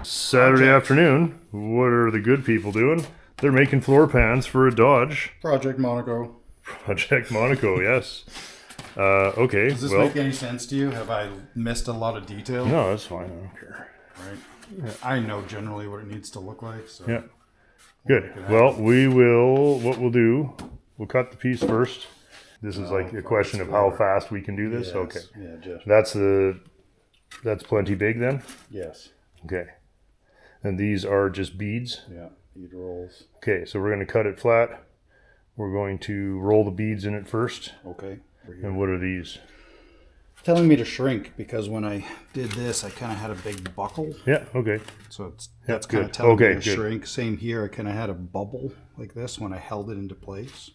Saturday afternoon. What are the good people doing? They're making floor pans for a Dodge. Project Monaco. Project Monaco, yes. Okay. Does this make any sense to you? Have I missed a lot of detail? No, that's fine. I don't care. Right. Yeah. I know generally what it needs to look like. So yeah. Good. Well, what we'll do, we'll cut the piece first. This is like a question of how fast we can do this. Yes. Okay. Yeah, Jeff. That's plenty big then? Yes. Okay. And these are just beads? Yeah, bead rolls. Okay, so we're going to cut it flat. We're going to roll the beads in it first. Okay. And what are these? Telling me to shrink because when I did this, I kind of had a big buckle. Yeah, okay. So that's kind of telling me to shrink. Same here. I kind of had a bubble like this when I held it into place.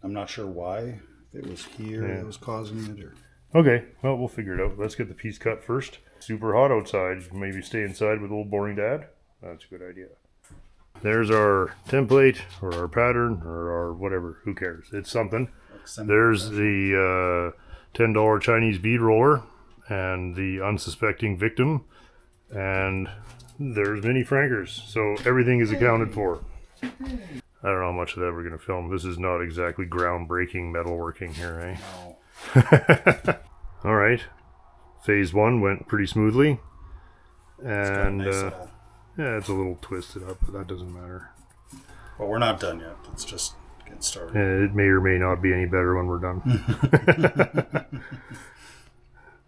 I'm not sure why. If it was here that was causing it or... Okay, well, we'll figure it out. Let's get the piece cut first. Super hot outside. Maybe stay inside with old boring dad. That's a good idea. There's our template or our pattern or our whatever. Who cares? It's something. There's the $10 Chinese bead roller and the unsuspecting victim. And there's mini frankers. So everything is accounted for. I don't know how much of that we're going to film. This is not exactly groundbreaking metalworking here, eh? No. All right. Phase 1 went pretty smoothly. And yeah, it's a little twisted up, but that doesn't matter. Well, we're not done yet. Let's just get started. It may or may not be any better when we're done.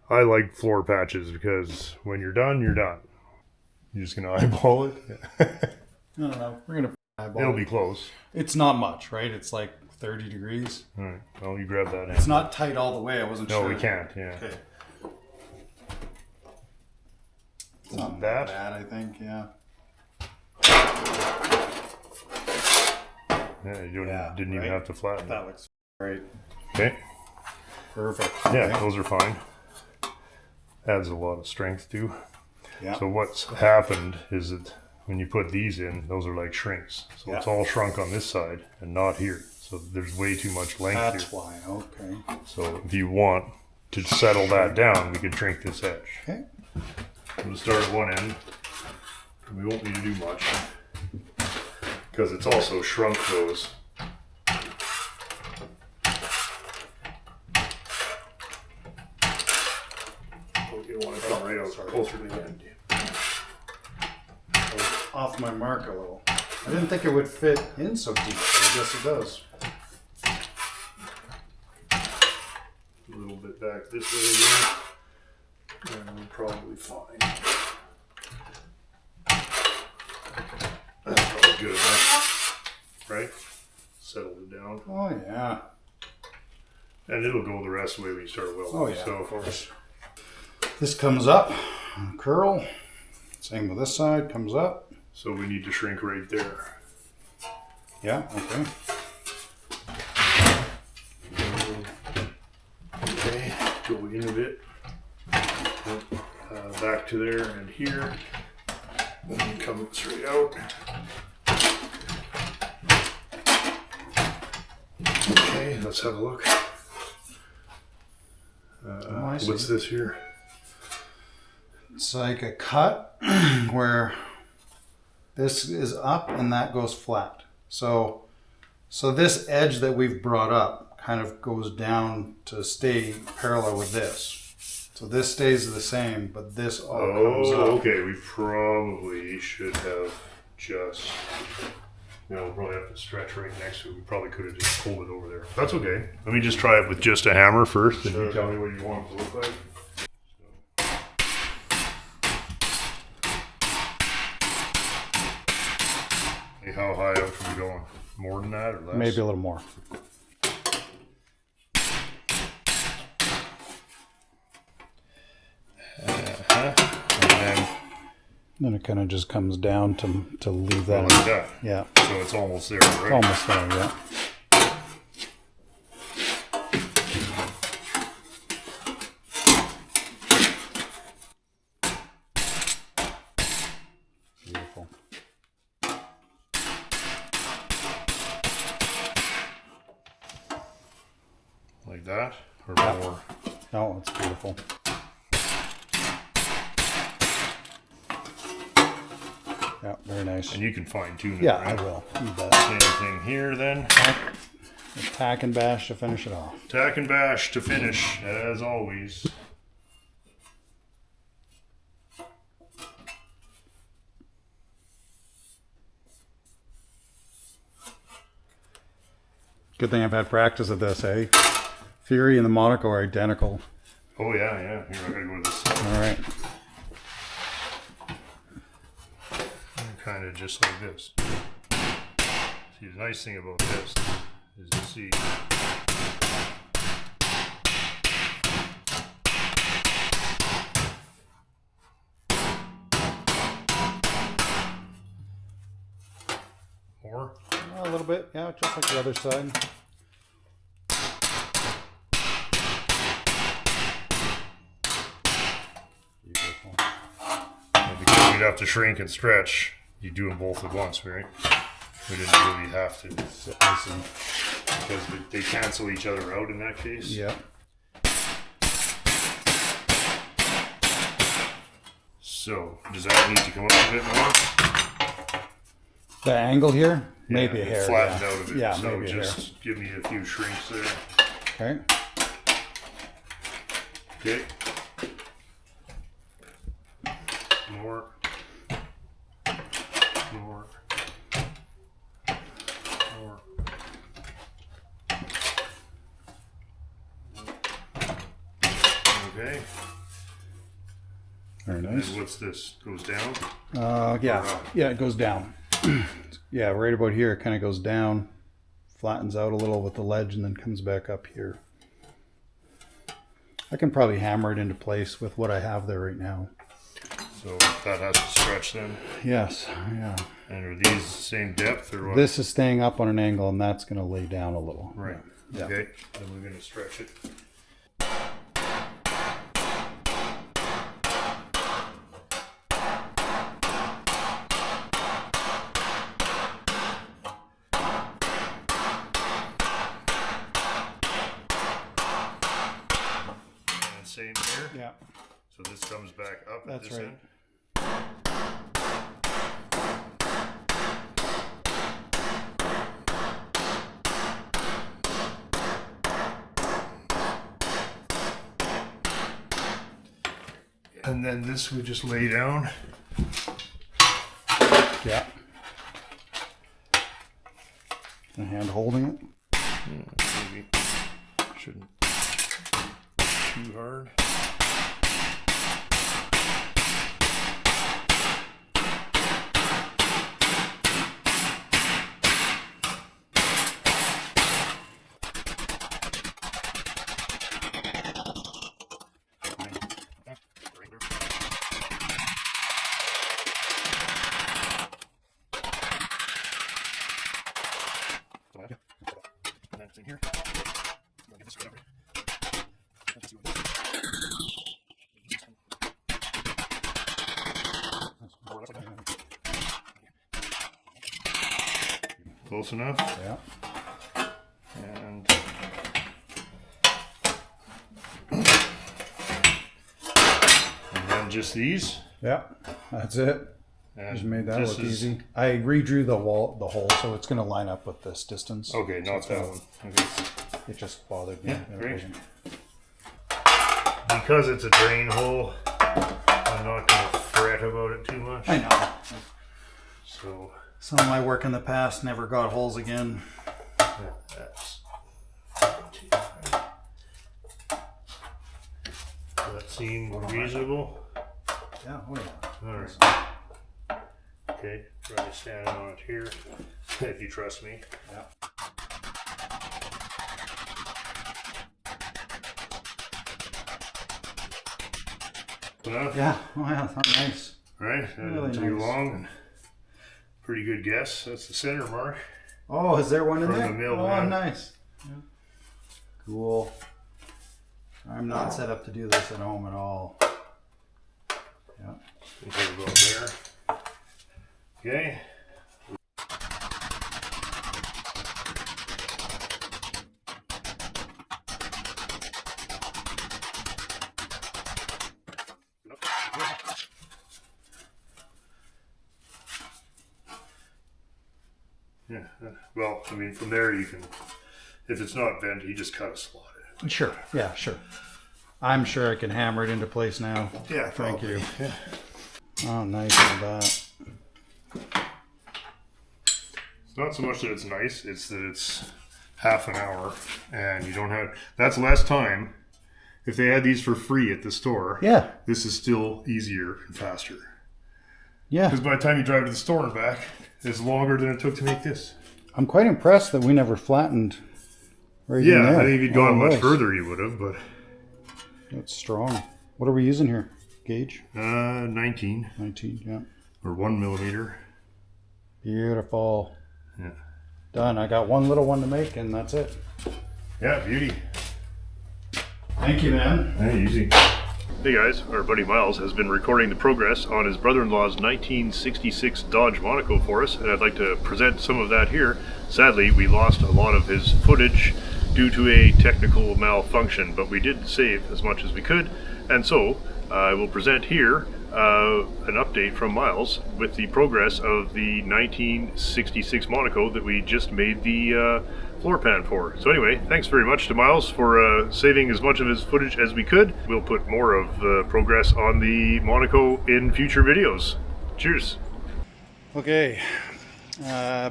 I like floor patches because when you're done, you're done. You're just going to eyeball it? No. We're going to eyeball It'll be close. It's not much, right? It's like 30 degrees. All right. Well, you grab that. It's not tight all the way. I wasn't sure. No, we can't. Yeah. Okay. It's Not bad, I think. Yeah. Yeah, you didn't even have to flatten That looks great. Okay. Perfect. Yeah, Okay. those are fine. Adds a lot of strength too. Yeah. So what's happened is that when you put these in, those are like shrinks. So it's all shrunk on this side and not here. So there's way too much length That's here. why. Okay. So if you want to settle that down, we could shrink this edge. Okay. We'll start at one end. We won't need to do much because it's also shrunk those. You want to come right out closer to the end. Off my mark a little. I didn't think it would fit in so deep, but I guess it does. A little bit back this way again, and we're probably fine. That's probably good enough, right? Settle it down. Oh yeah. And it'll go the rest of the way when you start welding. Oh yeah, so, of course. This comes up, curl. Same with this side, comes up. So we need to shrink right there. Yeah, okay. Okay, go in a bit. Back to there and here. And come straight out. Okay, let's have a look. What's this here? It's like a cut where this is up and that goes flat. So this edge that we've brought up kind of goes down to stay parallel with this. So this stays the same, but this all comes up. Okay. We probably should have just... we'll probably have to stretch right next to it. We probably could have just pulled it over there. That's okay. Let me just try it with just a hammer first, and you tell me what you want it to look like. Okay, how high up are we going? More than that or less? Maybe a little more. And then it kind of just comes down to leave that. Like that. Yeah. So it's almost there, right? Almost there, yeah. Beautiful. Like that or more? Oh, it's beautiful. Yeah, very nice. And you can fine tune it. Yeah, right? I will. You bet. Same thing here then. Tack and bash to finish it off. Tack and bash to finish, as always. Good thing I've had practice of this, eh? Fury and the Monaco are identical. Oh yeah, yeah. Here, I gotta go with this. All right. Kind of just like this. See, the nice thing about this is you see. More? A little bit, yeah, just like the other side. Beautiful. And because we'd have to shrink and stretch, you do them both at once, right? We didn't really have to. I see. Because they cancel each other out in that case. Yeah. So, does that need to come up a bit more? The angle here, maybe Yeah, a it hair. flattened Yeah, out of it. yeah, So maybe a hair. just give me a few shrinks there. Okay. Okay. More. More. More. Okay. Very And nice. what's this? Goes down? Yeah, yeah, it goes down. Yeah, right about here, it kind of goes down, flattens out a little with the ledge, and then comes back up here. I can probably hammer it into place with what I have there right now. So that has to stretch then. Yes, yeah. And are these the same depth or what? This is staying up on an angle, and that's going to lay down a little. Right. Yeah. Okay. Then we're going to stretch it. And same here. Yeah, So this comes back up at that's this right. end. And then this we just lay down. Yeah. The hand holding it. Maybe shouldn't too hard. And then it's in here. I'll give this one over. Let's see what this is. Close enough. Yeah. And then just these. Yeah, that's it. And Just made that this look is- easy. I redrew the hole, so it's going to line up with this distance. Okay, So not it's that gonna- one. Okay. It just bothered me. Yeah, that it great. wasn't- Because it's a drain hole, I'm not going to fret about it too much. I know. So Some of my work in the past never got holes again. that's does that seem reasonable? Yeah, oh yeah. All right. Okay, try to stand on it here, if you trust me. Yeah. Enough? Yeah, oh yeah, that's nice. Right? That Really didn't take nice. long. And pretty good guess. That's the center mark. Oh, is there one in From there? the mill, oh, man. nice. Yeah. Cool. I'm not set up to do this at home at all. Yeah. We'll put it about there. Okay. Yeah. Well, I mean, from there you can, if it's not bent, you just cut a slot in it. Sure. Yeah, sure. I'm sure I can hammer it into place now. Yeah, Thank probably. you. Yeah. Oh, nice on that. It's not so much that it's nice, it's that it's half an hour and you don't have, that's less time. If they had these for free at the store, Yeah. this is still easier and faster. Yeah. Because by the time you drive to the store and back, it's longer than it took to make this. I'm quite impressed that we never flattened right in Yeah, there. I think if you'd gone much Those. further, you would have, but That's strong. What are we using here? Gauge? 19 19, yeah. or 1 millimeter. Beautiful. Yeah. Done. I got one little one to make and that's it. Yeah, beauty. Thank you, man. Hey, easy. Hey guys, our buddy Myles has been recording the progress on his brother-in-law's 1966 Dodge Monaco for us, and I'd like to present some of that here. Sadly, we lost a lot of his footage due to a technical malfunction, but we did save as much as we could, and so I will present here an update from Myles with the progress of the 1966 Monaco that we just made the floor pan for. So anyway, thanks very much to Myles for saving as much of his footage as we could. We'll put more of the progress on the Monaco in future videos. Cheers. Okay,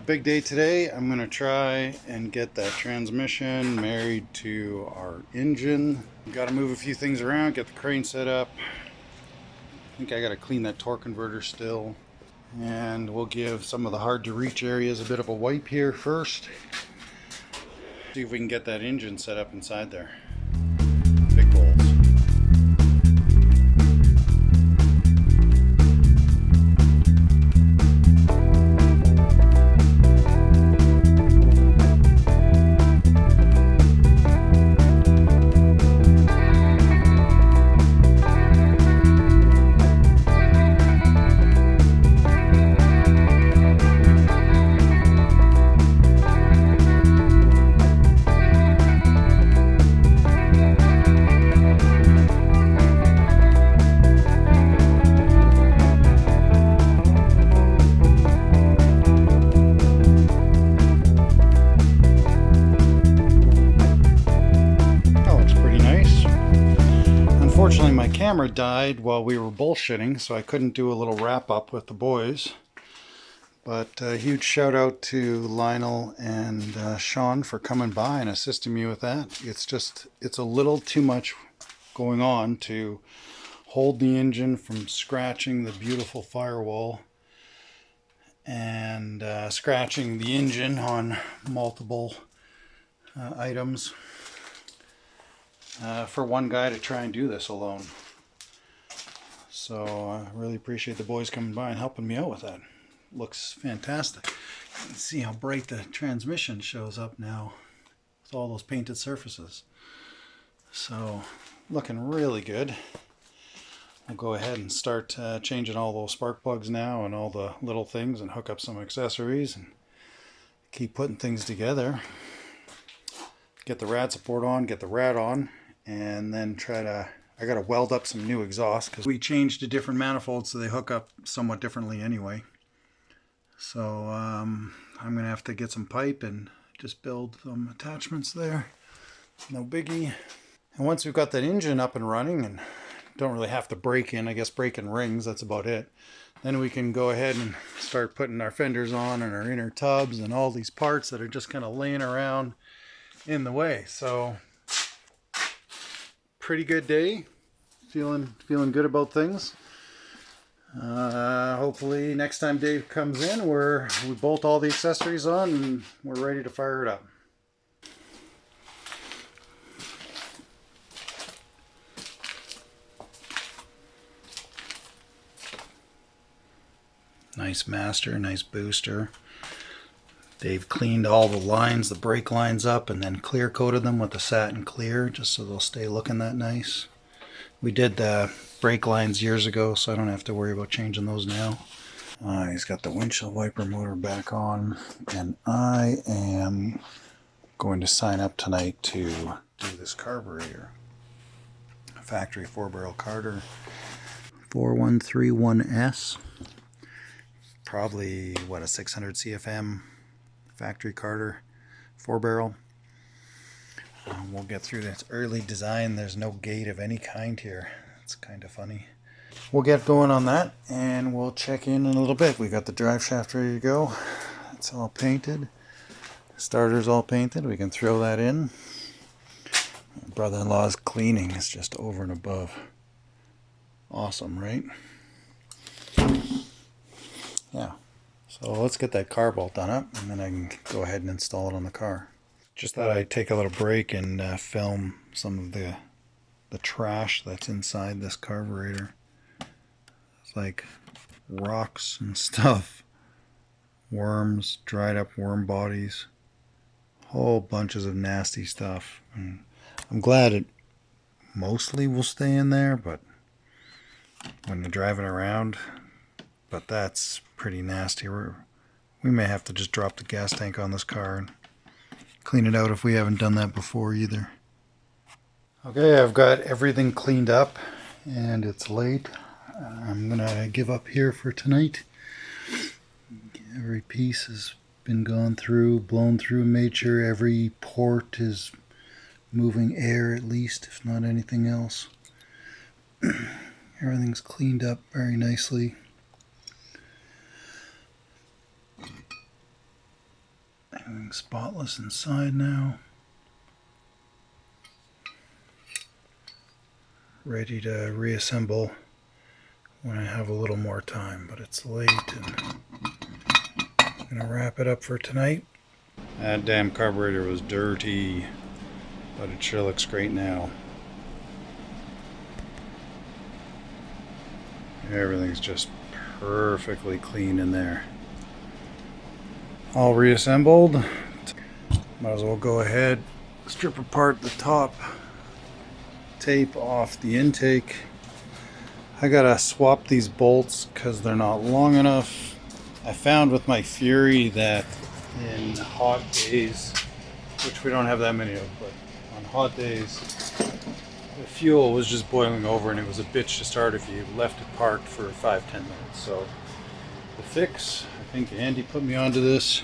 big day today. I'm going to try and get that transmission married to our engine. Got to move a few things around, get the crane set up. I think I got to clean that torque converter still. And we'll give some of the hard to reach areas a bit of a wipe here first. See if we can get that engine set up inside there. Big goals. Unfortunately, my camera died while we were bullshitting, so I couldn't do a little wrap up with the boys. But a huge shout out to Lionel and Sean for coming by and assisting me with that. It's a little too much going on to hold the engine from scratching the beautiful firewall and scratching the engine on multiple items. For one guy to try and do this alone. So I really appreciate the boys coming by and helping me out with that. Looks fantastic. You can see how bright the transmission shows up now with all those painted surfaces. So looking really good. I'll go ahead and start changing all those spark plugs now and all the little things and hook up some accessories and keep putting things together. Get the rad support on, get the rad on, and then I gotta weld up some new exhaust because we changed to different manifolds so they hook up somewhat differently anyway. So I'm gonna have to get some pipe and just build some attachments there. No biggie. And once we've got that engine up and running and don't really have to break in, I guess break in rings, that's about it. Then we can go ahead and start putting our fenders on and our inner tubs and all these parts that are just kind of laying around in the way. So pretty good day. Feeling good about things. Hopefully next time Dave comes in, we bolt all the accessories on and we're ready to fire it up. Nice master, nice booster. They've cleaned all the lines, the brake lines up, and then clear coated them with the satin clear just so they'll stay looking that nice. We did the brake lines years ago, so I don't have to worry about changing those now. He's got the windshield wiper motor back on, and I am going to sign up tonight to do this carburetor. Factory 4-barrel Carter 4131S. Probably, what, a 600 CFM factory Carter 4-barrel. We'll get through this early design. There's no gate of any kind here. It's kind of funny. We'll get going on that and we'll check in a little bit. We got the drive shaft ready to go. It's all painted. Starter's all painted. We can throw that in. My brother-in-law's cleaning is just over and above. Awesome, right? Yeah. So let's get that carb all done up and then I can go ahead and install it on the car. Just thought I'd take a little break and film some of the trash that's inside this carburetor. It's like rocks and stuff. Worms, dried up worm bodies. Whole bunches of nasty stuff. And I'm glad it mostly will stay in there, but when you're driving around, but that's pretty nasty. We may have to just drop the gas tank on this car and clean it out if we haven't done that before either. Okay, I've got everything cleaned up and it's late. I'm gonna give up here for tonight. Every piece has been gone through, blown through, made sure every port is moving air at least, if not anything else. Everything's cleaned up very nicely. Everything's spotless inside now. Ready to reassemble when I have a little more time, but it's late and I'm gonna wrap it up for tonight. That damn carburetor was dirty, but it sure looks great now. Everything's just perfectly clean in there. All reassembled. Might as well go ahead, strip apart the top tape off the intake. I gotta swap these bolts because they're not long enough. I found with my Fury that in hot days, which we don't have that many of, but on hot days, the fuel was just boiling over and it was a bitch to start if you left it parked for 5-10 minutes. So the fix, I think Andy put me onto this.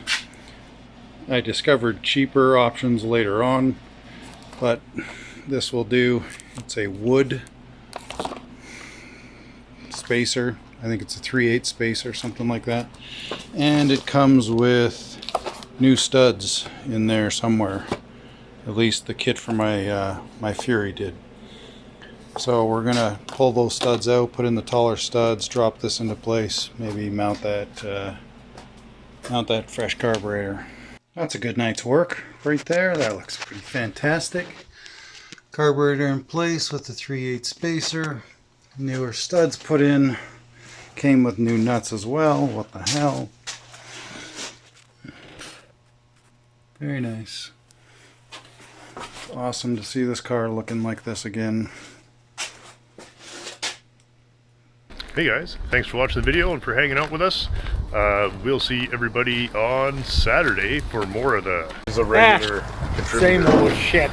I discovered cheaper options later on, but this will do. It's a wood spacer. I think it's a 3/8 spacer, something like that. And it comes with new studs in there somewhere. At least the kit for my my Fury did. So we're gonna pull those studs out, put in the taller studs, drop this into place, maybe mount that fresh carburetor. That's a good night's work right there. That looks pretty fantastic. Carburetor in place with the 3/8 spacer. Newer studs put in. Came with new nuts as well. What the hell? Very nice. Awesome to see this car looking like this again. Hey guys, thanks for watching the video and for hanging out with us. We'll see everybody on Saturday for more of the regular contributor. Same old shit.